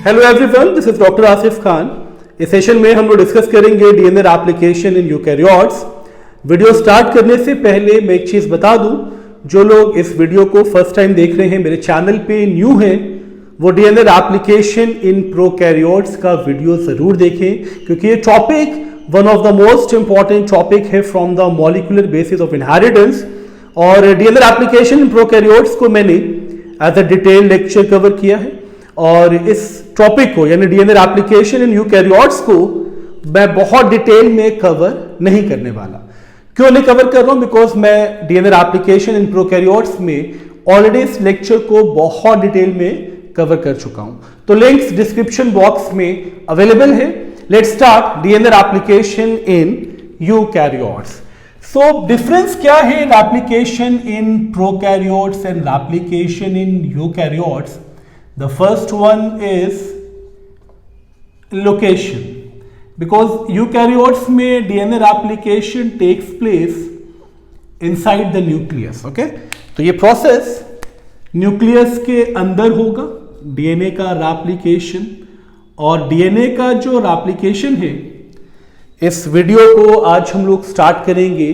Hello everyone, this is doctor Asif Khan. इस session में हम लोग डिस्कस करेंगे DNA application in eukaryotes. Video start करने से पहले मैं एक चीज बता दूं, जो लोग इस वीडियो को फर्स्ट टाइम देख रहे हैं, मेरे चैनल पे न्यू हैं, वो डीएनए एप्लीकेशन इन प्रोकैरियोट्स का वीडियो जरूर देखें, क्योंकि ये topic one of the most important topic है from the molecular basis of inheritance. और डीएनए एप्लीकेशन इन प्रोकैरियोट्स को मैंने as a detail lecture cover किया है, और इस टॉपिक को यानी डीएनए एप्लीकेशन इन यूकैरियोट्स को मैं बहुत डिटेल में कवर नहीं करने वाला। क्यों नहीं कवर कर रहा हूं? बिकॉज मैं डीएनए एप्लीकेशन इन प्रोकैरियोट्स में ऑलरेडी इस लेक्चर को बहुत डिटेल में कवर कर चुका हूं, तो लिंक्स डिस्क्रिप्शन बॉक्स में अवेलेबल है। Let's start DNA application in eukaryotes. So difference क्या है application in prokaryotes and application in eukaryotes? The first one is location, because eukaryotes में DNA replication takes place inside the nucleus. Okay, तो ये process nucleus के अंदर होगा DNA का replication, और DNA का जो replication है, इस वीडियो को आज हम लोग स्टार्ट करेंगे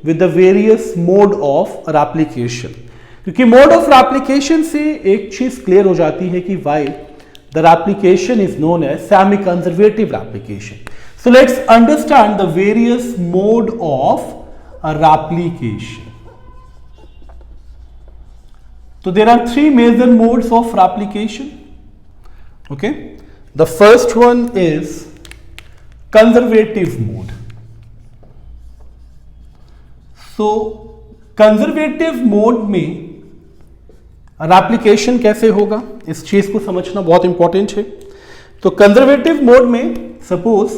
with the various mode of replication। क्योंकि मोड ऑफ रेप्लिकेशन से एक चीज क्लियर हो जाती है कि why the replication is known as semi conservative replication. So let's understand the various mode of replication. तो there are three major modes of replication. Okay, the first one is conservative mode. सो conservative mode में replication कैसे होगा, इस चीज को समझना बहुत इंपॉर्टेंट है। तो कंजर्वेटिव मोड में सपोज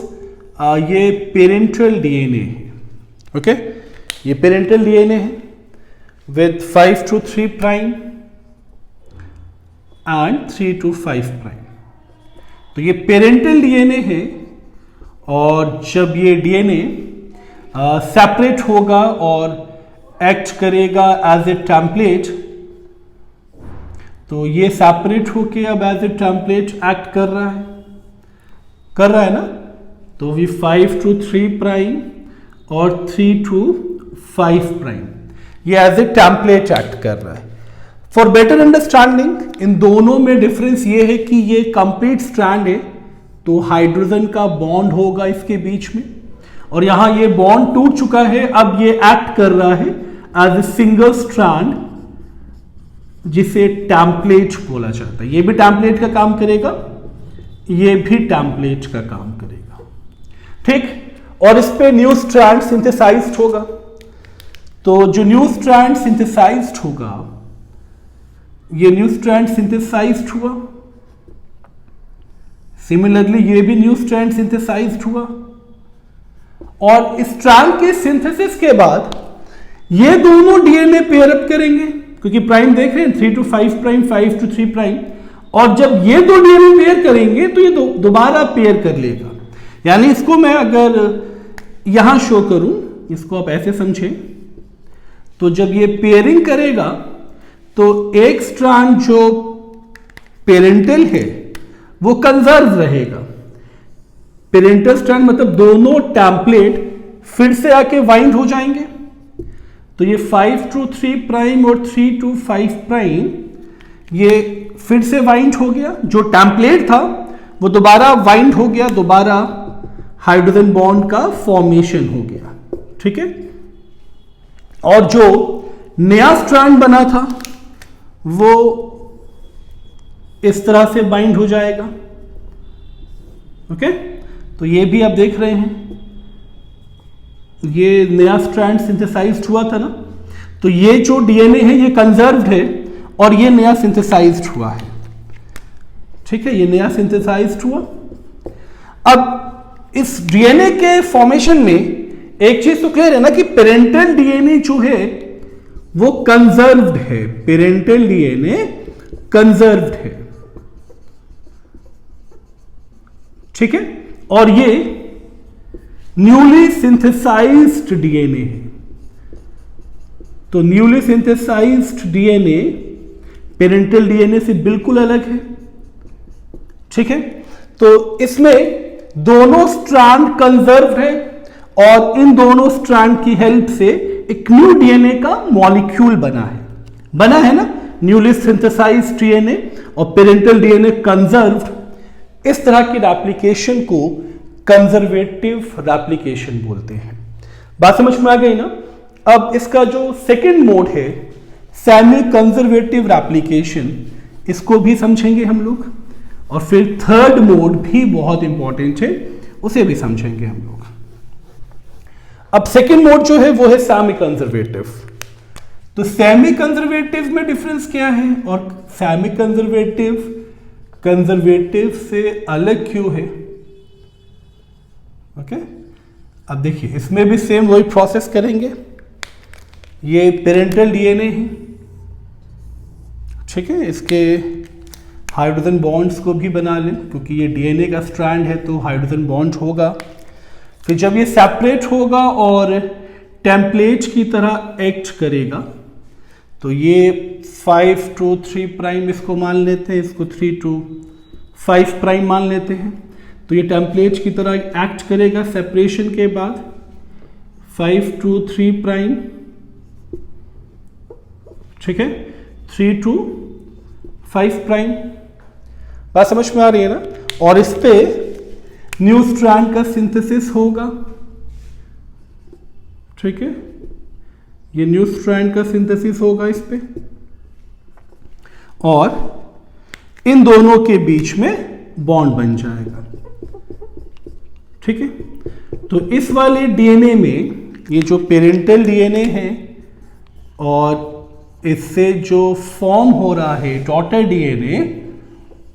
ये पेरेंटल डीएनए है। ओके, ये पेरेंटल डीएनए है with 5 to 3 prime and 3 to 5 prime. तो ये पेरेंटल डीएनए है, और जब ये डीएनए सेपरेट होगा और एक्ट करेगा एज ए टेम्पलेट, तो ये सेपरेट होके अब एज ए टेम्पलेट एक्ट कर रहा है ना। तो भी 5 to 3 प्राइम और 3 to 5 प्राइम ये एज ए टेम्पलेट एक्ट कर रहा है। फॉर बेटर अंडरस्टैंडिंग, इन दोनों में डिफरेंस ये है कि ये कंप्लीट स्ट्रैंड है, तो हाइड्रोजन का बॉन्ड होगा इसके बीच में, और यहां ये बॉन्ड टूट चुका है, अब ये एक्ट कर रहा है एज ए सिंगल स्ट्रैंड, जिसे टेम्पलेट बोला जाता है। ये भी टेम्पलेट का काम करेगा, ये भी टेम्पलेट का काम करेगा, ठीक। और इस पे न्यू स्ट्रैंड सिंथेसाइज्ड होगा। तो जो न्यू स्ट्रैंड सिंथेसाइज्ड होगा, ये न्यू स्ट्रैंड सिंथेसाइज्ड हुआ, सिमिलरली ये भी न्यू स्ट्रैंड सिंथेसाइज्ड हुआ, और स्ट्रैंड के सिंथेसिस के बाद ये दोनों डीएनए पेयर अप करेंगे, क्योंकि प्राइम देख रहे हैं 3 to 5 प्राइम, 5 to 3 प्राइम, और जब ये दो डीएनए पेयर करेंगे तो ये दोबारा पेयर कर लेगा। यानी इसको मैं अगर यहां शो करूं, इसको आप ऐसे समझें, तो जब ये पेयरिंग करेगा तो एक स्ट्रैंड जो पेरेंटल है वो कंजर्व रहेगा। पेरेंटल स्ट्रैंड मतलब दोनों टेम्पलेट फिर से आके वाइंड हो जाएंगे, तो ये 5 to 3 प्राइम और 3 to 5 प्राइम ये फिर से वाइंड हो गया, जो टेम्पलेट था वो दोबारा वाइंड हो गया, दोबारा हाइड्रोजन बॉन्ड का फॉर्मेशन हो गया, ठीक है। और जो नया स्ट्रैंड बना था वो इस तरह से बाइंड हो जाएगा। ओके, तो ये भी आप देख रहे हैं, ये नया स्ट्रैंड सिंथेसाइज्ड हुआ था ना, तो ये जो डीएनए है ये कंजर्व्ड है, और ये नया सिंथेसाइज्ड हुआ है, ठीक है, ये नया सिंथेसाइज्ड हुआ। अब इस डीएनए के फॉर्मेशन में एक चीज तो क्लियर है ना कि पेरेंटल डीएनए जो है वो कंजर्व्ड है, पेरेंटल डीएनए कंजर्व्ड है, ठीक है, और ये न्यूली सिंथेसाइज्ड डीएनए है। तो newly synthesized DNA parental DNA से बिल्कुल अलग है, ठीक है, तो इसमें दोनों स्ट्रैंड कंजर्व है और इन दोनों स्ट्रैंड की हेल्प से एक न्यू डीएनए का मॉलिक्यूल बना है ना, न्यूली सिंथेसाइज्ड डीएनए और पेरेंटल डीएनए कंजर्व्ड। इस तरह की रेप्लिकेशन को कंजर्वेटिव रेप्लिकेशन बोलते हैं। बात समझ में आ गई ना। अब इसका जो सेकंड मोड है सेमी कंजर्वेटिव रेप्लिकेशन, इसको भी समझेंगे हम लोग, और फिर थर्ड मोड भी बहुत इंपॉर्टेंट है, उसे भी समझेंगे हम लोग। अब सेकंड मोड जो है वो है सेमी कंजर्वेटिव। तो सेमी कंजर्वेटिव में डिफरेंस क्या है और सेमी कंजर्वेटिव से अलग क्यों है? ओके, अब देखिए इसमें भी सेम वही प्रोसेस करेंगे। ये पेरेंटल डीएनए है, ठीक है, इसके हाइड्रोजन बॉन्ड्स को भी बना लें क्योंकि ये डीएनए का स्ट्रैंड है तो हाइड्रोजन बॉन्ड होगा। फिर जब ये सेपरेट होगा और टेम्पलेट की तरह एक्ट करेगा तो ये 5 to 3 प्राइम इसको मान लेते हैं, इसको 3 to 5 प्राइम मान लेते हैं। तो ये टेम्पलेट की तरह एक्ट करेगा सेपरेशन के बाद 5 to 3 प्राइम, ठीक है, 3 to 5 प्राइम। बात समझ में आ रही है ना। और इस पे न्यू स्ट्रैंड का सिंथेसिस होगा, ठीक है, ये न्यू स्ट्रैंड का सिंथेसिस होगा इस पे, और इन दोनों के बीच में बॉन्ड बन जाएगा, ठीक है। तो इस वाले डीएनए में ये जो पेरेंटल डीएनए है और इससे जो फॉर्म हो रहा है डॉटर डीएनए,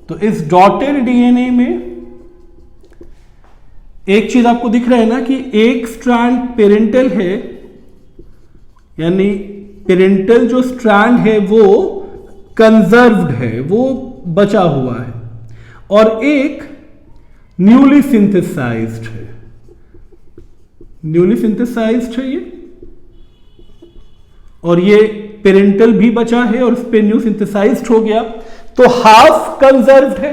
तो इस डॉटर डीएनए में एक चीज आपको दिख रहा है ना कि एक स्ट्रैंड पेरेंटल है, यानी पेरेंटल जो स्ट्रैंड है वो कंजर्व्ड है, वो बचा हुआ है, और एक न्यूली सिंथेसाइज्ड है, न्यूली सिंथेसाइज्ड है ये, और ये पेरेंटल भी बचा है और उस पे न्यू सिंथेसाइज्ड हो गया, तो हाफ कंजर्व्ड है,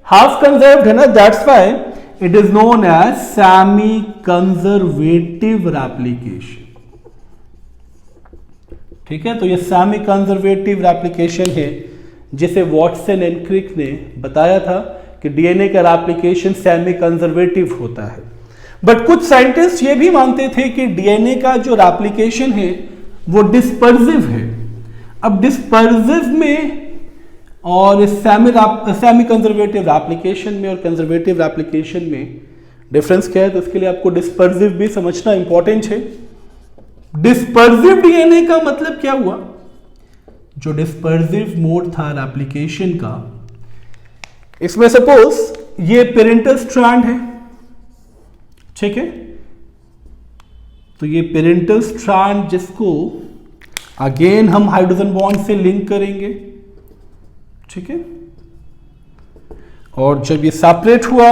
हाफ कंजर्व्ड है ना, that's why it is known as semi conservative replication, ठीक है। तो ये सेमी कंजर्वेटिव रेप्लिकेशन है जिसे वॉटसन एंड क्रिक ने बताया था कि डीएनए का रेप्लिकेशन सेमी कंजर्वेटिव होता है। बट कुछ साइंटिस्ट ये भी मानते थे कि डीएनए का जो रेप्लिकेशन है वो डिस्पर्सिव है। अब डिस्पर्सिव में और सेमी कंजर्वेटिव रेप्लिकेशन में और कंजर्वेटिव रेप्लिकेशन में डिफरेंस क्या है, तो इसके लिए आपको डिस्पर्सिव भी समझना इंपॉर्टेंट है। डिस्पर्सिव डीएनए का मतलब क्या हुआ? जो डिस्पर्सिव मोड था रेप्लिकेशन का, इसमें सपोज ये पेरेंटल स्ट्रैंड है, ठीक है, तो ये पेरेंटल स्ट्रैंड जिसको अगेन हम हाइड्रोजन बॉन्ड से लिंक करेंगे, ठीक है, और जब ये सेपरेट हुआ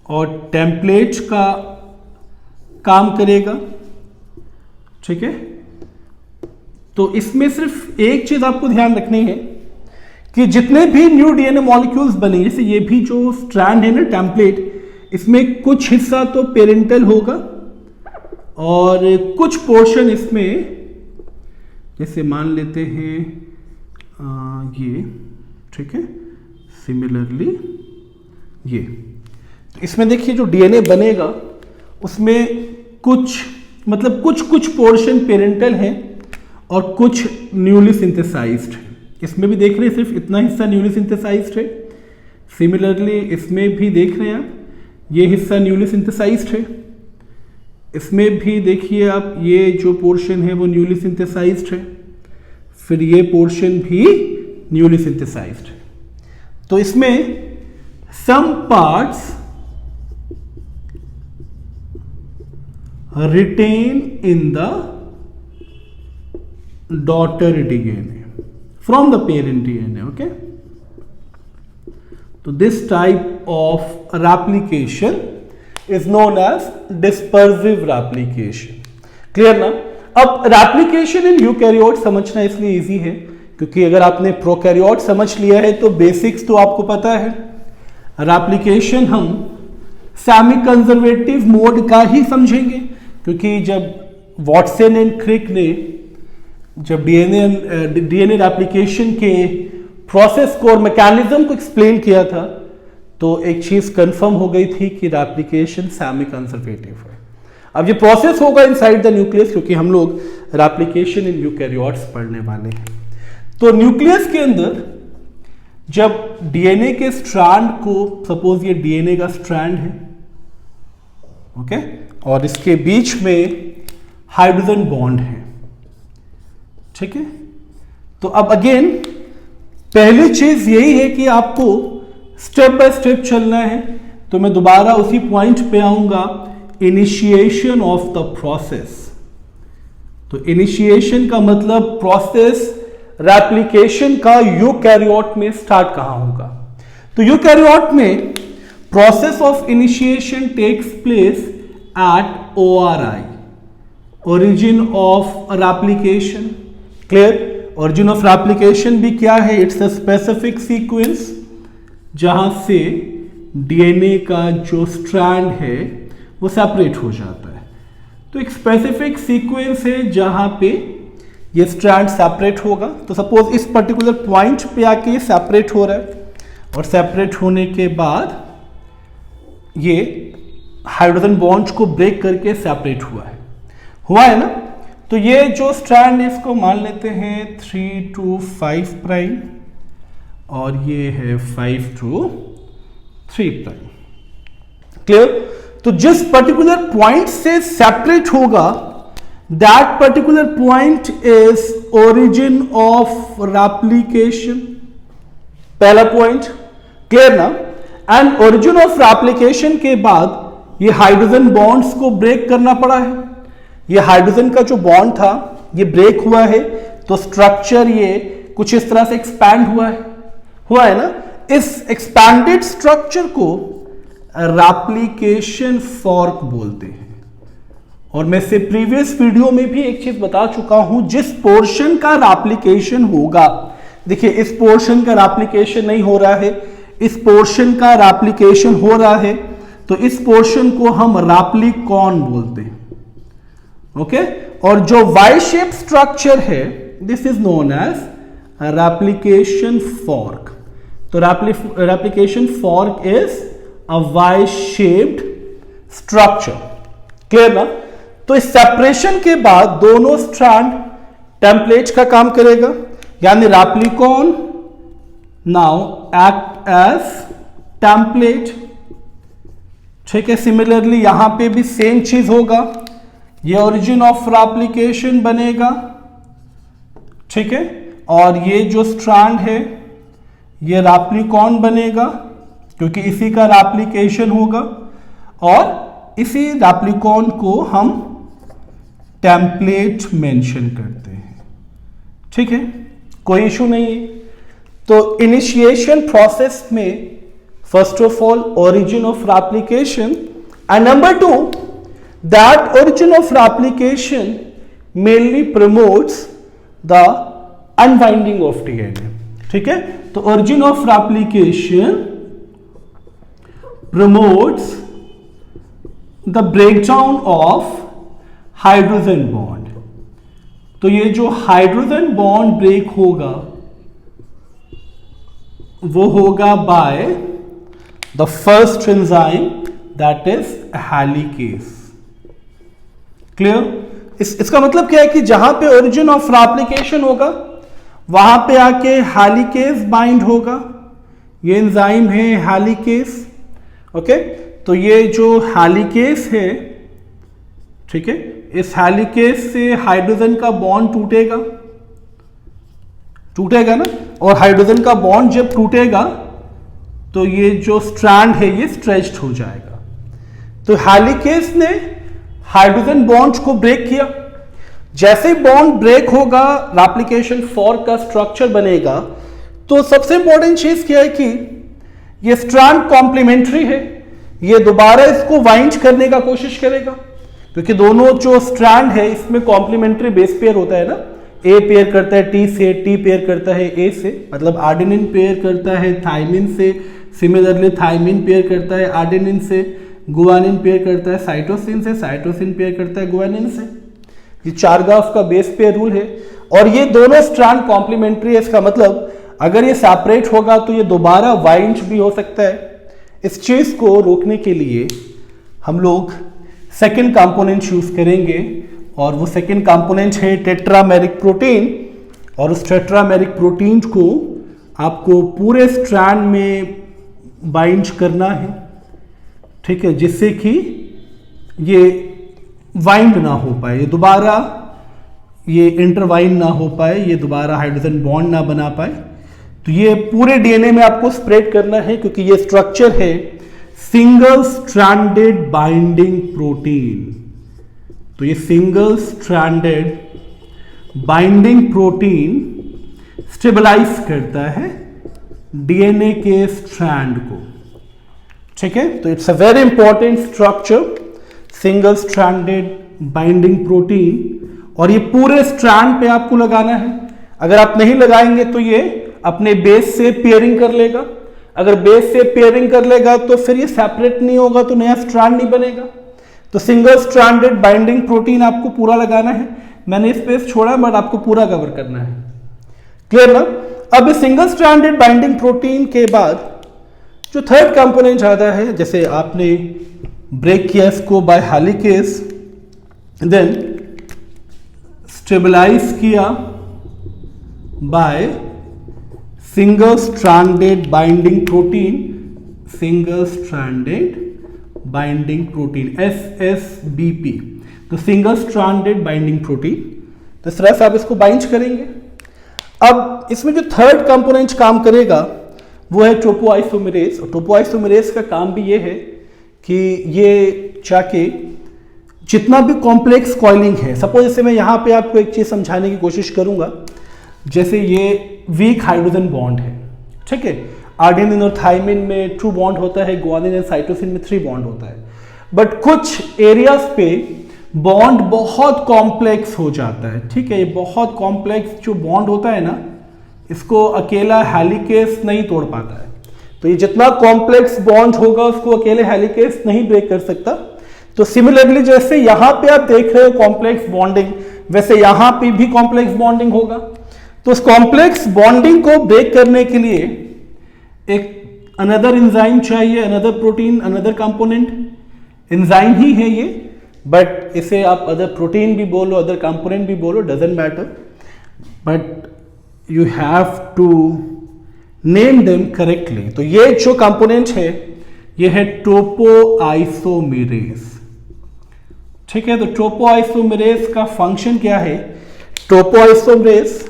और टेम्पलेट का काम करेगा, ठीक है, तो इसमें सिर्फ एक चीज आपको ध्यान रखनी है कि जितने भी न्यू डीएनए मॉलिक्यूल्स बने, जैसे ये भी जो स्ट्रैंड है ना टेम्पलेट, इसमें कुछ हिस्सा तो पेरेंटल होगा और कुछ पोर्शन इसमें, जैसे मान लेते हैं ये, ठीक है, सिमिलरली ये, तो इसमें देखिए जो डीएनए बनेगा उसमें कुछ पोर्शन पेरेंटल है और कुछ न्यूली सिंथेसाइज्ड है। इसमें भी देख रहे हैं सिर्फ इतना हिस्सा न्यूली सिंथेसाइज्ड है। सिमिलरली इसमें भी देख रहे हैं आप, ये हिस्सा न्यूली सिंथेसाइज्ड है। इसमें भी देखिए आप, ये जो पोर्शन है वो न्यूली सिंथेसाइज्ड है, फिर ये पोर्शन भी न्यूली सिंथेसाइज्ड है। तो इसमें some parts retain in the daughter DNA from the parent DNA, okay? So this type of replication is known as dispersive replication. Clear ना? अब replication in eukaryote समझना इसलिए easy है क्योंकि अगर आपने प्रोकैरियोट समझ लिया है तो बेसिक्स तो आपको पता है। रेप्लिकेशन हम सेमी कंजर्वेटिव मोड का ही समझेंगे, क्योंकि जब वॉटसन एंड क्रिक ने जब डीएनए रेप्लिकेशन के प्रोसेस को और मैकेनिज्म को एक्सप्लेन किया था तो एक चीज कंफर्म हो गई थी कि रेप्लिकेशन सेमी कंजर्वेटिव है। अब ये प्रोसेस होगा इनसाइड द न्यूक्लियस, क्योंकि हम लोग रेप्लिकेशन इन यूकैरियोट्स पढ़ने वाले हैं। तो न्यूक्लियस के अंदर जब डीएनए के स्ट्रैंड को, सपोज ये डीएनए का स्ट्रैंड है, ओके, और इसके बीच में हाइड्रोजन बॉन्ड है, ठीक है। तो अब अगेन पहली चीज यही है कि आपको स्टेप बाय स्टेप चलना है। तो मैं दोबारा उसी पॉइंट पे आऊंगा, इनिशिएशन ऑफ द प्रोसेस। तो इनिशिएशन का मतलब प्रोसेस रेप्लिकेशन का यूकैरियोट में स्टार्ट कहां होगा। तो यूकैरियोट में process of initiation takes place at ORI, origin of replication. Clear? Origin of replication भी क्या है? इट्स अ स्पेसिफिक सीक्वेंस जहां से डीएनए का जो स्ट्रैंड है वो सेपरेट हो जाता है। तो एक स्पेसिफिक सीक्वेंस है जहां पे ये स्ट्रैंड सेपरेट होगा। तो सपोज इस पर्टिकुलर पॉइंट पे आके ये सेपरेट हो रहा है, और सेपरेट होने के बाद ये हाइड्रोजन बॉन्ड को ब्रेक करके सेपरेट हुआ है ना। तो ये जो स्ट्रैंड है इसको मान लेते हैं 3 to 5 प्राइम, और ये है 5 to 3 प्राइम। क्लियर? तो जिस पर्टिकुलर पॉइंट से सेपरेट होगा, that particular point is origin of replication. पहला पॉइंट, क्लियर ना? एंड ओरिजिन ऑफ रेप्लिकेशन के बाद ये हाइड्रोजन बॉन्ड्स को ब्रेक करना पड़ा है। ये हाइड्रोजन का जो बॉन्ड था ये ब्रेक हुआ है, तो स्ट्रक्चर ये कुछ इस तरह से एक्सपैंड हुआ है ना। इस एक्सपैंडेड स्ट्रक्चर को रेप्लिकेशन फॉर्क बोलते हैं। और मैं से प्रीवियस वीडियो में भी एक चीज बता चुका हूं, जिस पोर्शन का रेप्लिकेशन होगा, देखिए इस पोर्शन का रेप्लिकेशन नहीं हो रहा है, इस पोर्शन का रेप्लिकेशन हो रहा है, तो इस पोर्शन को हम रेप्लिकॉन बोलते हैं। ओके, और जो वाई शेप स्ट्रक्चर है this is known as replication fork. तो replication fork is a Y shaped structure. Clear ना? तो इस सेपरेशन के बाद दोनों स्ट्रैंड टेम्पलेट का काम करेगा, यानी replicon now act as template. ठीक है, सिमिलरली यहां पे भी सेम चीज होगा, ये ओरिजिन ऑफ रेप्लिकेशन बनेगा, ठीक है, और ये जो स्ट्रैंड है ये रेप्लिकॉन बनेगा, क्योंकि इसी का रेप्लिकेशन होगा, और इसी रेप्लिकॉन को हम टेम्पलेट मेंशन करते हैं। ठीक है, कोई इशू नहीं है। तो इनिशिएशन प्रोसेस में first of all origin of replication, and number 2 that origin of replication mainly promotes the unwinding of DNA. ठीक है, तो origin of replication promotes the breakdown of hydrogen bond. तो ये जो हाइड्रोजन बॉन्ड ब्रेक होगा वो होगा by the first enzyme that is helicase. Clear? इसका मतलब क्या है कि जहां पे ओरिजिन ऑफ रेप्लिकेशन होगा वहां पे आके हेलिकेस बाइंड होगा। ये एंजाइम है हेलिकेस। ओके, तो ये जो हेलिकेस है, ठीक है, इस हेलिकेस से हाइड्रोजन का बॉन्ड टूटेगा ना, और हाइड्रोजन का बॉन्ड जब टूटेगा तो ये जो स्ट्रैंड है ये स्ट्रेच्ड हो जाएगा। तो हेलिकेस ने हाइड्रोजन बॉन्ड को ब्रेक किया। जैसे बॉन्ड ब्रेक होगा, रेप्लिकेशन फॉर्क का स्ट्रक्चर बनेगा। तो सबसे इंपॉर्टेंट चीज क्या है कि ये स्ट्रैंड कॉम्प्लीमेंट्री है, ये दोबारा इसको वाइंड करने का कोशिश करेगा, क्योंकि दोनों जो स्ट्रैंड है इसमें कॉम्प्लीमेंट्री बेस पेयर होता है ना, ए पेयर करता है टी से, टी पेयर करता है ए से, मतलब आर्जिनिन पेयर करता है थायमिन से, सिमिलरली थायमिन पेयर करता है आर्जिनिन से, गुआनिन पेयर करता है साइटोसिन से, साइटोसिन पेयर करता है गुआनिन से। ये चारगाफ का बेस पेयर रूल है और ये दोनों स्ट्रैंड कॉम्प्लीमेंट्री है। इसका मतलब अगर ये सेपरेट होगा तो ये दोबारा वाइंड भी हो सकता है। इस चीज को रोकने के लिए हम लोग सेकेंड कंपोनेंट यूज करेंगे और वो सेकेंड कंपोनेंट है टेट्रामेरिक प्रोटीन। और उस टेट्रामेरिक प्रोटीन को आपको पूरे स्ट्रैंड में बाइंड करना है, ठीक है, जिससे कि ये वाइंड ना हो पाए, ये दोबारा ये इंटरवाइन ना हो पाए, ये दोबारा हाइड्रोजन बॉन्ड ना बना पाए। तो ये पूरे डीएनए में आपको स्प्रेड करना है क्योंकि ये स्ट्रक्चर है सिंगल स्ट्रैंडेड बाइंडिंग प्रोटीन। तो ये single stranded binding protein stabilize करता है डीएनए के स्ट्रैंड को, ठीक है। तो it's a very important structure, single stranded binding protein. और ये पूरे स्ट्रैंड पे आपको लगाना है। अगर आप नहीं लगाएंगे तो ये अपने बेस से पेयरिंग कर लेगा। अगर बेस से पेयरिंग कर लेगा तो फिर ये सेपरेट नहीं होगा, तो नया स्ट्रैंड नहीं बनेगा। तो सिंगल स्ट्रैंडेड बाइंडिंग प्रोटीन आपको पूरा लगाना है। मैंने स्पेस छोड़ा बट आपको पूरा कवर करना है, क्लियर ना। अब इस सिंगल स्ट्रैंडेड बाइंडिंग प्रोटीन के बाद जो थर्ड कंपोनेंट आता है, जैसे आपने ब्रेक किया इसको बाय हेलिकेस, देन स्टेबलाइज किया by single stranded binding protein, single stranded binding protein SSBP, तो सिंगल स्ट्रैंडेड बाइंडिंग प्रोटीन। तो इस तरह से आप इसको बाइंड करेंगे। अब इसमें जो थर्ड कंपोनेंट काम करेगा वो है टोपोआइसोमेरेज। और टोपोआइसोमेरेज का काम भी ये है कि ये जाके जितना भी कॉम्प्लेक्स कॉइलिंग है, सपोज जैसे मैं यहाँ पे आपको एक चीज समझाने की कोशिश करूंगा, जैसे ये वीक हाइड्रोजन बॉन्ड है, ठीक है। आर्जिनिन और थायमिन में 2 बॉन्ड होता है, गुआनिन और साइटोसिन में 3 बॉन्ड होता है। बट कुछ एरियाज पे बॉन्ड बहुत कॉम्प्लेक्स हो जाता है, ठीक है। ये बहुत कॉम्प्लेक्स जो बॉन्ड होता है ना, इसको अकेला हेलिकेस नहीं तोड़ पाता है। तो ये जितना कॉम्प्लेक्स बॉन्ड होगा उसको अकेले हेलिकेस नहीं ब्रेक कर सकता। तो सिमिलरली जैसे यहां पे आप देख रहे हो कॉम्प्लेक्स बॉन्डिंग, वैसे यहां पे भी कॉम्प्लेक्स बॉन्डिंग होगा। तो उस कॉम्प्लेक्स बॉन्डिंग को ब्रेक करने के लिए एक अनदर एंजाइम चाहिए, another protein, another component. Enzyme ही है ये, बट इसे आप अदर प्रोटीन भी बोलो, अदर कंपोनेंट भी बोलो, doesn't matter, but you have to name them correctly. तो ये जो कंपोनेंट है ये है टोपोआइसोमेरेज, ठीक है। तो टोपोआइसोमेरेज का फंक्शन क्या है? टोपोआइसोमेरेज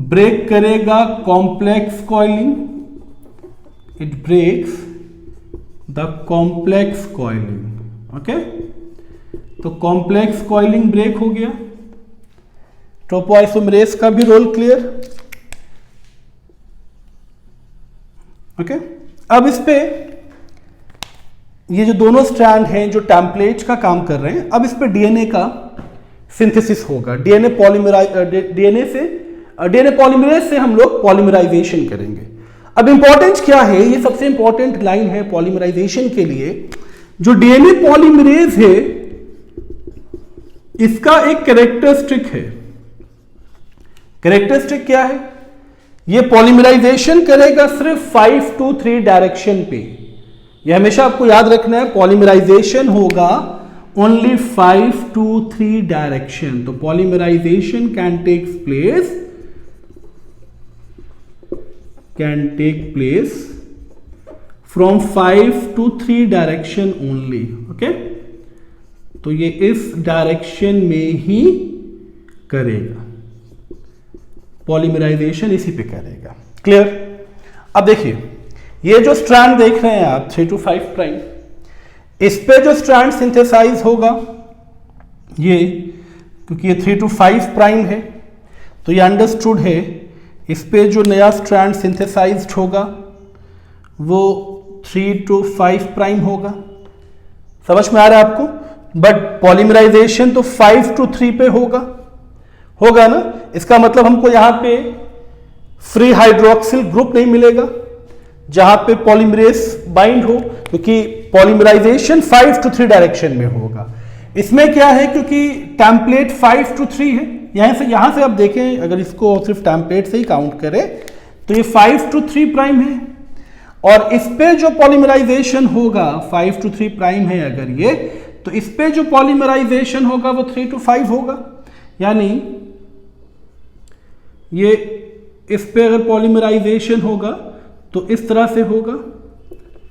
ब्रेक करेगा complex coiling, it breaks the complex coiling, okay. तो कॉम्प्लेक्स कॉइलिंग ब्रेक हो गया। टोपोआइसोमेरेज का भी रोल क्लियर, ओके। अब इस पे ये जो दोनों स्ट्रैंड हैं जो टेम्पलेट का काम कर रहे हैं, अब इस पे डीएनए का सिंथेसिस होगा। डीएनए पॉलीमरेज से हम लोग पॉलीमराइजेशन करेंगे। अब इंपॉर्टेंस क्या है, ये सबसे इंपॉर्टेंट लाइन है पॉलीमराइजेशन के लिए। जो डीएनए पॉलीमरेज है इसका एक कैरेक्टरिस्टिक है। कैरेक्टरिस्टिक क्या है? ये पॉलीमराइजेशन करेगा सिर्फ 5 to 3 डायरेक्शन पे। ये हमेशा आपको याद रखना है, पॉलीमराइजेशन होगा ओनली 5 to 3 डायरेक्शन। तो polymerization can take place from 5 to 3 direction only, okay. तो ये इस डायरेक्शन में ही करेगा, पॉलीमराइजेशन इसी पे करेगा, क्लियर। अब देखिए ये जो स्ट्रैंड देख रहे हैं आप 3 to 5 प्राइम, इस पे जो स्ट्रैंड सिंथेसाइज होगा ये, क्योंकि ये 3 to 5 प्राइम है तो ये अंडरस्टूड है। इस पे जो नया स्ट्रैंड सिंथेसाइज्ड होगा वो 3 to 5 प्राइम होगा। समझ में आ रहा है आपको? बट पॉलीमराइजेशन तो 5 to 3 पे होगा ना। इसका मतलब हमको यहां पे फ्री हाइड्रोक्सिल ग्रुप नहीं मिलेगा जहां पे पॉलीमरेज बाइंड हो, क्योंकि पॉलीमराइजेशन 5 to 3 डायरेक्शन में होगा। इसमें क्या है, क्योंकि टेम्पलेट 5 to 3 है, यहां से आप देखें, अगर इसको सिर्फ टेम्पलेट से ही काउंट करें तो ये 5 to 3 प्राइम है, और इस पे जो पॉलीमराइजेशन होगा 5 to 3 प्राइम है अगर ये, तो इस पे जो पॉलीमराइजेशन होगा वो 3 to 5 होगा। यानी ये इस पे अगर पॉलीमराइजेशन होगा तो इस तरह से होगा।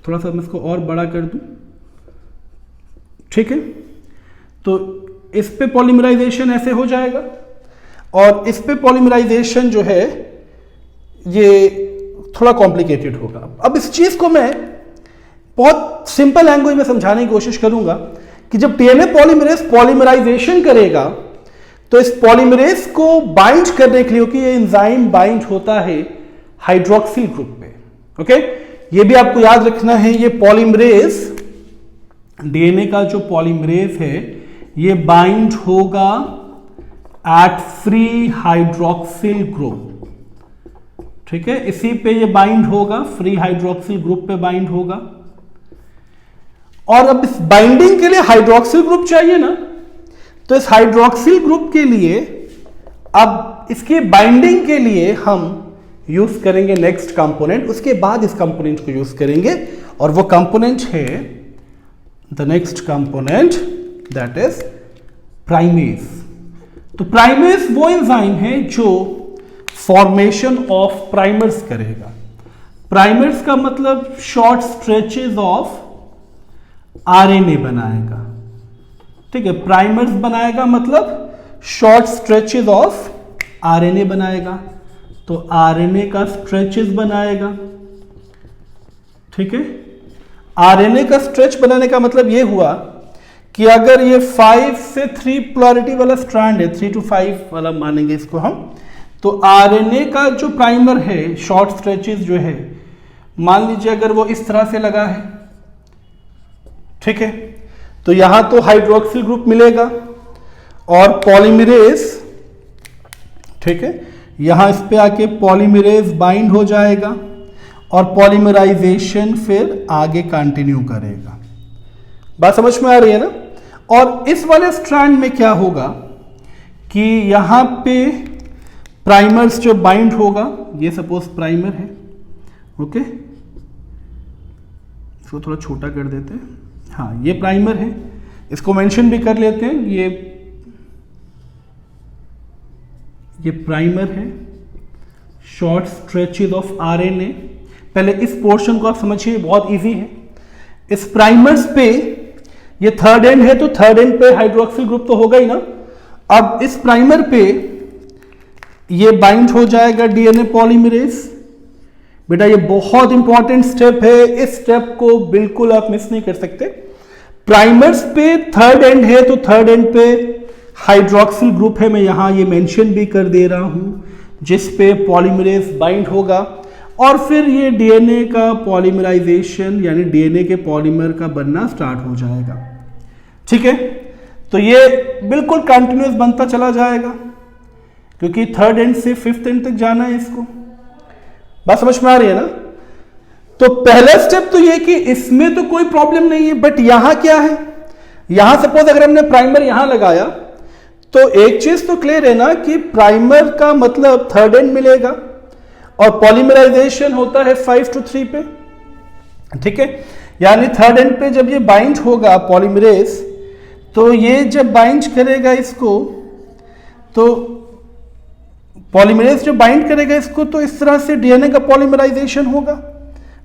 थोड़ा सा मैं इसको और बड़ा कर दूं, ठीक है। तो इस पे पॉलीमराइजेशन ऐसे हो जाएगा, और इस पे पॉलीमराइजेशन जो है ये थोड़ा कॉम्प्लिकेटेड होगा। अब इस चीज को मैं बहुत सिंपल लैंग्वेज में समझाने की कोशिश करूंगा कि जब डीएनए पॉलीमरेज पॉलीमराइजेशन करेगा तो इस पॉलीमरेज को बाइंड करने के लिए, क्योंकि ये एंजाइम बाइंड होता है हाइड्रोक्सिल ग्रुप पे, ओके। ये भी आपको याद रखना है, ये पॉलीमरेज डीएनए का जो पॉलीमरेज है ये बाइंड होगा एट फ्री हाइड्रोक्सिल ग्रुप, ठीक है। इसी पे ये बाइंड होगा, फ्री हाइड्रोक्सिल ग्रुप पे बाइंड होगा। और अब इस बाइंडिंग के लिए हाइड्रोक्सिल ग्रुप चाहिए ना, तो इस हाइड्रोक्सिल ग्रुप के लिए, अब इसकी बाइंडिंग के लिए हम यूज करेंगे नेक्स्ट कंपोनेंट, उसके बाद इस कंपोनेंट को यूज करेंगे, और वो कंपोनेंट है the next component that is primase. तो प्राइमेज वो एंजाइम है जो फॉर्मेशन ऑफ प्राइमर्स करेगा। प्राइमर्स का मतलब शॉर्ट स्ट्रेचेस ऑफ आरएनए बनाएगा, ठीक है। प्राइमर्स बनाएगा मतलब शॉर्ट स्ट्रेचेस ऑफ आरएनए बनाएगा, तो आरएनए का स्ट्रेचेस बनाएगा, ठीक है। आरएनए का स्ट्रेच बनाने का मतलब यह हुआ कि अगर ये 5 से 3 पोलैरिटी वाला स्ट्रैंड है, 3 to 5 वाला मानेंगे इसको हम, तो आरएनए का जो प्राइमर है, शॉर्ट स्ट्रेचेस जो है, मान लीजिए अगर वो इस तरह से लगा है, ठीक है, तो यहां तो हाइड्रोक्सिल ग्रुप मिलेगा और पॉलीमरेज, ठीक है, यहां इस पे आके पॉलीमरेज बाइंड हो जाएगा और पॉलीमराइजेशन फिर आगे कंटिन्यू करेगा। बात समझ में आ रही है ना? और इस वाले स्ट्रैंड में क्या होगा कि यहां पे प्राइमर्स जो बाइंड होगा, ये सपोज प्राइमर है, ओके, इसको थोड़ा छोटा कर देते हैं, हाँ ये प्राइमर है, इसको मेंशन भी कर लेते हैं, ये प्राइमर है, शॉर्ट स्ट्रेचेस ऑफ आरएनए। पहले इस पोर्शन को आप समझिए, बहुत इजी है। इस प्राइमर्स पे ये थर्ड एंड है, तो थर्ड एंड पे हाइड्रोक्सिल ग्रुप तो होगा ही ना। अब इस प्राइमर पे ये बाइंड हो जाएगा डीएनए पॉलीमरेज। बेटा ये बहुत इंपॉर्टेंट स्टेप है, इस स्टेप को बिल्कुल आप मिस नहीं कर सकते। प्राइमर्स पे थर्ड एंड है, तो थर्ड एंड पे हाइड्रोक्सिल ग्रुप है, मैं यहां ये मेंशन भी कर दे रहा हूं, जिस पे पॉलीमरेज बाइंड होगा और फिर ये डीएनए का पॉलीमराइजेशन यानी डीएनए के पॉलीमर का बनना स्टार्ट हो जाएगा, ठीक है। तो ये बिल्कुल कंटिन्यूअस बनता चला जाएगा, क्योंकि थर्ड एंड से फिफ्थ एंड तक जाना है इसको। बात समझ में आ रही है ना? तो पहला स्टेप तो ये कि इसमें तो कोई प्रॉब्लम नहीं है, बट यहां क्या है, यहां सपोज अगर हमने प्राइमर यहां लगाया तो एक चीज तो क्लियर है ना कि प्राइमर का मतलब थर्ड एंड मिलेगा और पॉलीमराइजेशन होता है 5 to 3 पे, ठीक है। यानी थर्ड एंड पे जब ये बाइंड होगा पॉलीमरेज, तो ये जब बाइंड करेगा इसको, तो पॉलीमरेज जब बाइंड करेगा इसको, तो इस तरह से डीएनए का पॉलीमराइजेशन होगा,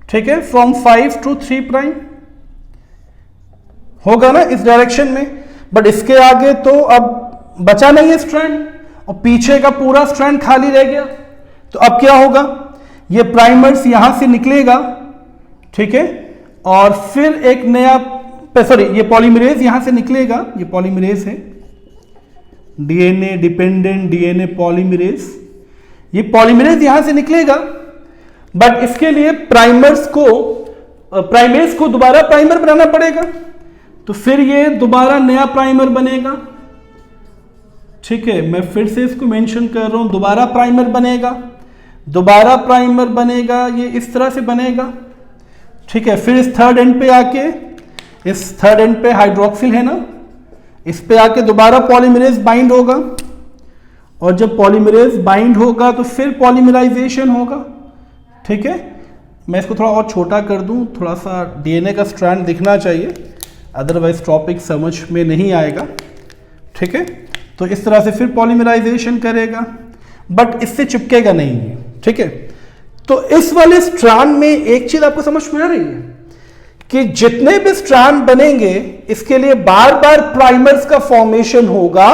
ठीक है, फ्रॉम 5 to 3 प्राइम होगा ना इस डायरेक्शन में। बट इसके आगे तो अब बचा नहीं है स्ट्रैंड, और पीछे का पूरा स्ट्रैंड खाली रह गया। तो अब क्या होगा, ये प्राइमर्स यहां से निकलेगा, ठीक है, और फिर एक नया, सॉरी ये पॉलीमरेज यहां से निकलेगा, ये पॉलीमरेज है, डीएनए डिपेंडेंट डीएनए पॉलीमरेज, ये पॉलीमरेज यहां से निकलेगा। बट इसके लिए प्राइमेज को दोबारा प्राइमर बनाना पड़ेगा। तो फिर ये दोबारा नया प्राइमर बनेगा। ठीक है, मैं फिर से इसको मेंशन कर रहा हूं, दोबारा प्राइमर बनेगा, दोबारा प्राइमर बनेगा, ये इस तरह से बनेगा। ठीक है, फिर इस थर्ड एंड पे आके, इस थर्ड एंड पे हाइड्रोक्सिल है ना, इस पे आके दोबारा पॉलीमरेज बाइंड होगा, और जब पॉलीमरेज बाइंड होगा तो फिर पॉलीमराइजेशन होगा। ठीक है, मैं इसको थोड़ा और छोटा कर दूं, थोड़ा सा डीएनए का स्ट्रैंड दिखना चाहिए, अदरवाइज टॉपिक समझ में नहीं आएगा। ठीक है, तो इस तरह से फिर पॉलीमराइजेशन करेगा, बट इससे चिपकेगा नहीं है। ठीक है, तो इस वाले स्ट्रैंड में एक चीज आपको समझ में आ रही है कि जितने भी स्ट्रैंड बनेंगे इसके लिए बार बार प्राइमर्स का फॉर्मेशन होगा,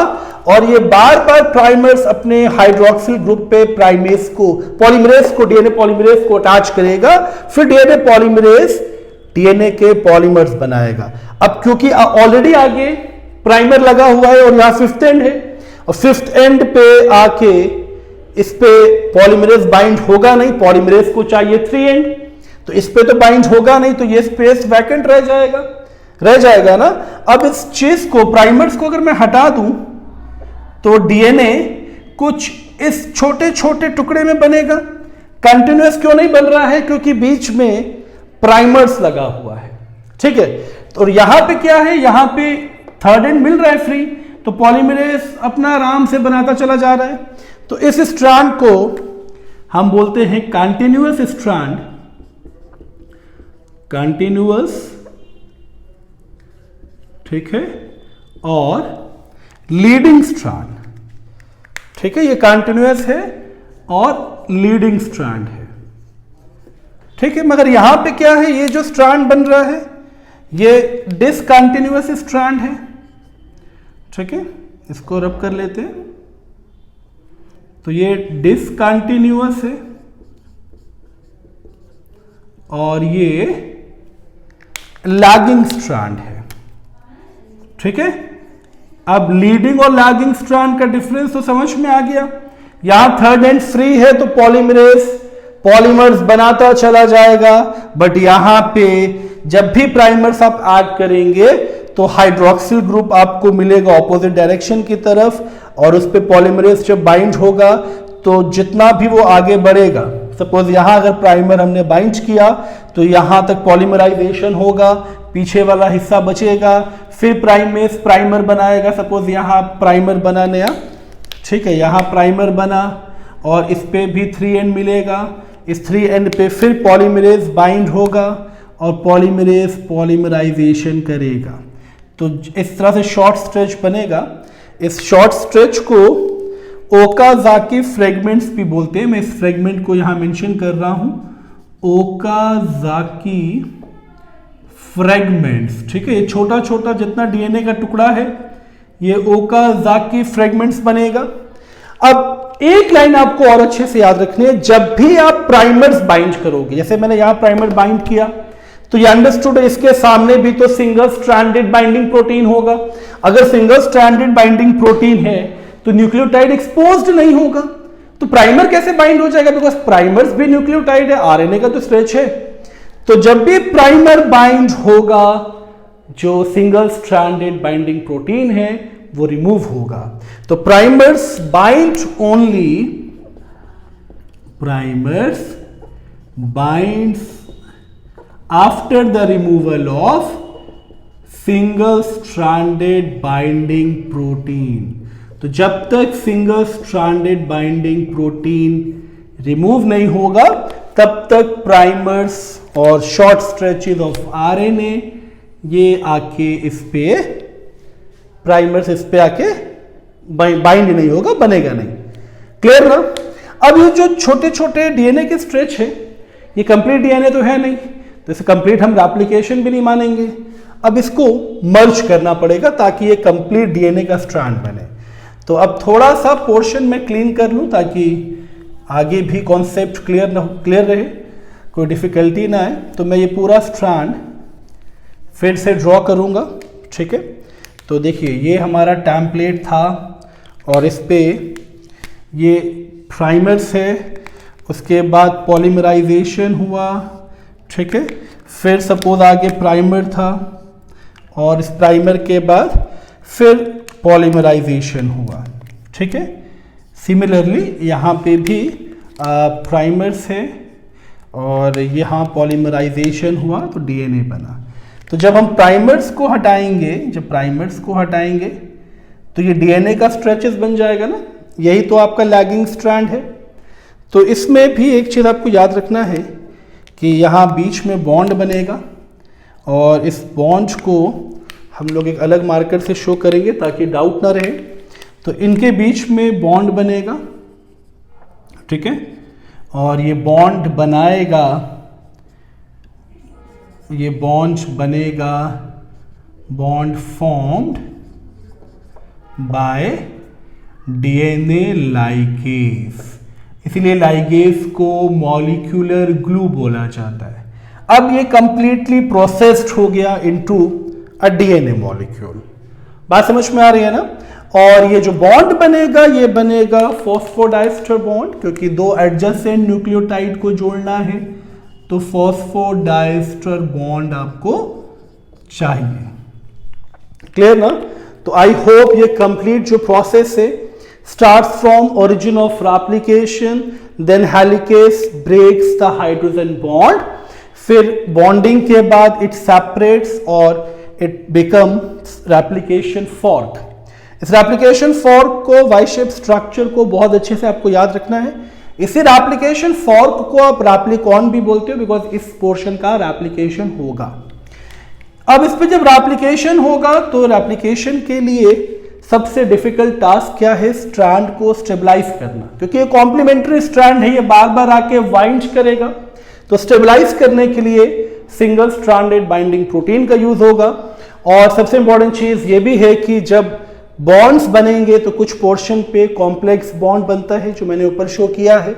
और ये बार बार प्राइमर्स अपने हाइड्रोक्सिल ग्रुप पे प्राइमेस को, पॉलीमरेज को, डीएनए पॉलीमरेज को अटैच करेगा, फिर डीएनए पॉलीमरेज डीएनए के पॉलीमर्स बनाएगा। अब क्योंकि ऑलरेडी आगे प्राइमर लगा हुआ है और यहां फिफ्थ एंड है, और फिफ्थ एंड पे आके इस पे पॉलीमरेज बाइंड होगा नहीं, पॉलीमरेज को चाहिए थ्री एंड, तो इस पे तो बाइंड होगा नहीं, तो ये स्पेस वैकेंट रह जाएगा ना। अब इस चीज को, प्राइमर्स को अगर मैं हटा दूं तो डीएनए कुछ इस छोटे छोटे टुकड़े में बनेगा। कंटिन्यूअस क्यों नहीं बन रहा है? क्योंकि बीच में प्राइमर्स लगा हुआ है। ठीक है, तो यहां पे क्या है, यहां पे थर्ड एंड मिल रहा है फ्री, तो पॉलीमरेज अपना आराम से बनाता चला जा रहा है। तो इस स्ट्रैंड को हम बोलते हैं कंटिन्यूअस स्ट्रैंड, कंटिन्यूअस। ठीक है, और लीडिंग स्ट्रैंड। ठीक है, ये कंटिन्यूअस है और लीडिंग स्ट्रैंड है। ठीक है, मगर यहां पे क्या है, ये जो स्ट्रैंड बन रहा है ये डिसकंटिन्यूअस स्ट्रैंड है। ठीक है, इसको रब कर लेते हैं, तो ये डिसकंटिन्यूअस है और ये लैगिंग स्ट्रैंड है। ठीक है, अब लीडिंग और लैगिंग स्ट्रैंड का डिफरेंस तो समझ में आ गया। यहां थर्ड एंड फ्री है तो पॉलीमरेज पॉलीमर्स बनाता चला जाएगा, बट यहां पे जब भी प्राइमर्स आप ऐड करेंगे तो हाइड्रोक्सिल ग्रुप आपको मिलेगा ऑपोजिट डायरेक्शन की तरफ, और उस पे पॉलीमरेज जब बाइंड होगा तो जितना भी वो आगे बढ़ेगा, सपोज यहां अगर प्राइमर हमने बाइंड किया तो यहां तक पॉलीमराइजेशन होगा, पीछे वाला हिस्सा बचेगा, फिर प्राइमेस प्राइमर बनाएगा। सपोज यहां प्राइमर बना नया, ठीक है, यहां प्राइमर बना और इस पे भी थ्री एंड मिलेगा, इस थ्री एंड पे फिर पॉलीमरेज बाइंड होगा और पॉलीमरेज पॉलीमराइजेशन करेगा। तो इस तरह से शॉर्ट स्ट्रेच बनेगा। इस शॉर्ट स्ट्रेच को ओकाजाकी फ्रेगमेंट्स भी बोलते हैं। मैं इस फ्रेगमेंट को यहां मेंशन कर रहा हूं, ओकाजाकी फ्रेगमेंट्स। ठीक है, ये छोटा छोटा जितना डीएनए का टुकड़ा है ये ओकाजाकी फ्रेगमेंट्स बनेगा। अब एक लाइन आपको और अच्छे से याद रखनी है, जब भी आप प्राइमर्स बाइंड करोगे, जैसे मैंने यहां प्राइमर बाइंड किया तो ये अंडरस्टूड, इसके सामने भी तो सिंगल स्ट्रैंडेड बाइंडिंग प्रोटीन होगा। अगर सिंगल स्ट्रैंडेड बाइंडिंग प्रोटीन है तो न्यूक्लियोटाइड एक्सपोज्ड नहीं होगा, तो प्राइमर कैसे बाइंड हो जाएगा? बिकॉज प्राइमर्स भी न्यूक्लियोटाइड है, आरएनए का तो स्ट्रेच है। तो जब भी प्राइमर बाइंड होगा जो सिंगल स्ट्रैंडेड बाइंडिंग प्रोटीन है वो रिमूव होगा। तो primers bind only, primers binds after the removal of single stranded binding protein. तो जब तक single stranded binding protein remove नहीं होगा तब तक प्राइमर्स और शॉर्ट स्ट्रेचेस ऑफ आरएनए ये आके इस पे, प्राइमर्स इस पे आके बाइंड नहीं होगा, बनेगा नहीं। क्लियर ना? अब ये जो छोटे छोटे डीएनए के स्ट्रेच है ये कंप्लीट डीएनए तो है नहीं, तो इसे कंप्लीट हम रेप्लिकेशन भी नहीं मानेंगे। अब इसको मर्ज करना पड़ेगा ताकि ये कंप्लीट डीएनए का स्ट्रैंड बने। तो अब थोड़ा सा पोर्शन में क्लीन कर लूं ताकि आगे भी कॉन्सेप्ट क्लियर रहे, कोई डिफिकल्टी ना आए। तो मैं ये पूरा स्ट्रैंड फिर से ड्रॉ करूंगा। ठीक है, तो देखिए ये हमारा टेम्पलेट था और इस पे ये प्राइमर्स है, उसके बाद पॉलीमराइजेशन हुआ। ठीक है, फिर सपोज आगे प्राइमर था और इस प्राइमर के बाद फिर पॉलीमराइजेशन हुआ, ठीक है। सिमिलरली यहाँ पे भी प्राइमर्स है और यहाँ पॉलीमराइजेशन हुआ तो डीएनए बना। तो जब हम प्राइमर्स को हटाएंगे तो ये डीएनए का स्ट्रेचेस बन जाएगा ना, यही तो आपका लैगिंग स्ट्रैंड है। तो इसमें भी एक चीज़ आपको याद रखना है कि यहाँ बीच में बॉन्ड बनेगा और इस बॉन्ड को हम लोग एक अलग मार्कर से शो करेंगे ताकि डाउट ना रहे। तो इनके बीच में बॉन्ड बनेगा, ठीक है, और ये बॉन्ड बनेगा bond formed by DNA ligase, इसीलिए लाइगेज को मॉलिक्यूलर ग्लू बोला जाता है। अब ये कंप्लीटली प्रोसेस्ड हो गया इनटू अ डीएनए मॉलिक्यूल। बात समझ में आ रही है ना। और ये जो बॉन्ड बनेगा ये बनेगा फॉस्फोडाइस्टर बॉन्ड, क्योंकि दो एडजेसेंट न्यूक्लियोटाइड को जोड़ना है तो फॉस्फोडाइस्टर बॉन्ड आपको चाहिए। क्लियर ना। तो आई होप ये कंप्लीट जो प्रोसेस है starts from origin of replication, then helicase breaks the hydrogen bond, फिर bonding के बाद it separates और it becomes replication fork। इस replication fork को Y-shaped structure को बहुत अच्छे से आपको याद रखना है। इसी replication fork को आप replicon भी बोलते हो बिकॉज इस पोर्शन का replication होगा। अब इस पे जब replication होगा तो replication के लिए सबसे डिफिकल्ट टास्क क्या है, स्ट्रैंड को स्टेबलाइज करना, क्योंकि ये कॉम्प्लीमेंट्री स्ट्रैंड है, ये बार बार आके वाइंड करेगा। तो स्टेबलाइज करने के लिए सिंगल स्ट्रैंडेड बाइंडिंग प्रोटीन का यूज होगा। और सबसे इंपॉर्टेंट चीज ये भी है कि जब बॉन्ड्स बनेंगे तो कुछ पोर्शन पे कॉम्प्लेक्स बॉन्ड बनता है जो मैंने ऊपर शो किया है।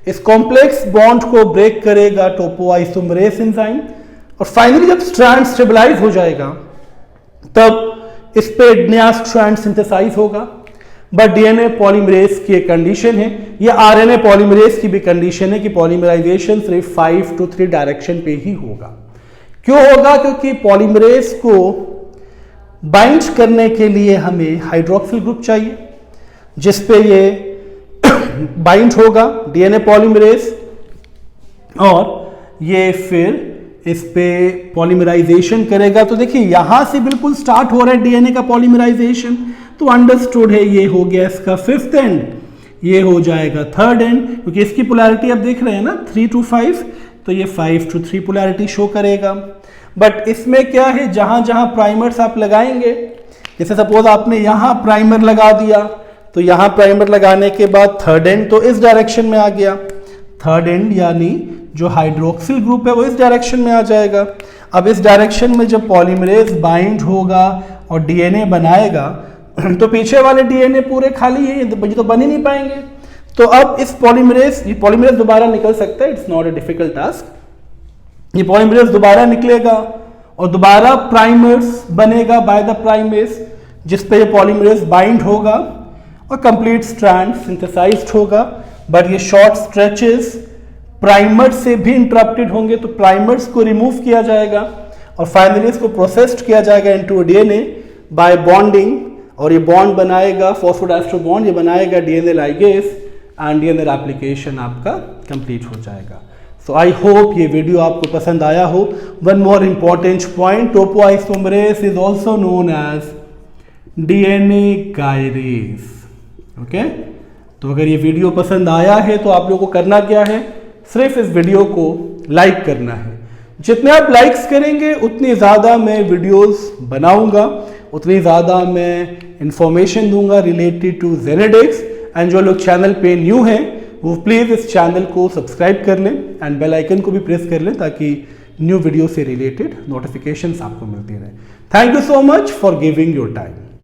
इस कॉम्प्लेक्स बॉन्ड को ब्रेक करेगा टोपोआइसोमरेज एंजाइम और फाइनली जब स्ट्रैंड स्टेबलाइज हो जाएगा तब इस पे नया स्ट्रैंड सिंथेसाइज होगा। बट डीएनए पॉलीमरेज की एक कंडीशन है, ये आरएनए पॉलीमरेज की भी कंडीशन है कि पॉलीमराइजेशन सिर्फ 5 to 3 डायरेक्शन पे ही होगा। क्यों होगा? क्योंकि पॉलीमरेज को बाइंड करने के लिए हमें हाइड्रोक्सिल ग्रुप चाहिए जिस पे ये बाइंड होगा डीएनए पॉलीमरेज और ये फिर इस पे पॉलीमराइजेशन करेगा। तो देखिए यहां से बिल्कुल स्टार्ट हो रहा है डीएनए का पॉलीमराइजेशन, तो अंडरस्टूड है ये हो गया इसका 5th एंड, ये हो जाएगा 3rd एंड, क्योंकि इसकी पोलैरिटी आप देख रहे हैं ना 3 to 5, तो ये 5 to 3 पोलैरिटी शो करेगा। बट इसमें क्या है, जहां जहां प्राइमर्स आप लगाएंगे, जैसे सपोज आपने यहां प्राइमर लगा दिया तो यहां प्राइमर लगाने के बाद 3rd एंड तो इस डायरेक्शन में आ गया, 3rd एंड यानी जो हाइड्रोक्सिल ग्रुप है वो इस डायरेक्शन में आ जाएगा। अब इस डायरेक्शन में जब पॉलीमरेज बाइंड होगा और डीएनए बनाएगा तो पीछे वाले डीएनए पूरे खाली है, ये तो बन ही नहीं पाएंगे। तो अब इस पॉलीमरेज दोबारा निकल सकता है, it's not a difficult task. ये पॉलीमरेज दोबारा निकलेगा और दोबारा प्राइमर्स बनेगा बाय द प्राइमेज जिस पे ये पॉलीमरेज बाइंड होगा और कंप्लीट स्ट्रैंड सिंथेसाइज्ड होगा। बट ये शॉर्ट स्ट्रेचेस प्राइमर से भी इंटरप्टेड होंगे तो प्राइमर्स को रिमूव किया जाएगा और फाइनली इसको प्रोसेस्ड किया जाएगा इनटू डीएनए बाय बॉन्डिंग और ये बॉन्ड बनाएगा फॉस्फोडाइस्टर बॉन्ड, ये बनाएगा DNA ligase and DNA replication आपका कंप्लीट हो जाएगा। सो आई होप ये वीडियो आपको पसंद आया हो। One more important point, topoisomerase is also known as DNA gyrase. Okay, तो अगर ये वीडियो पसंद आया है तो आप लोगों को करना क्या है, सिर्फ इस वीडियो को लाइक करना है। जितने आप लाइक्स करेंगे उतनी ज़्यादा मैं वीडियोस बनाऊंगा, उतनी ज़्यादा मैं इंफॉर्मेशन दूंगा रिलेटेड टू जेनेटिक्स। एंड जो लोग चैनल पे न्यू हैं वो प्लीज़ इस चैनल को सब्सक्राइब कर लें एंड बेल आइकन को भी प्रेस कर लें ताकि न्यू वीडियो से रिलेटेड नोटिफिकेशंस आपको मिलती रहे। Thank you so much for giving your time.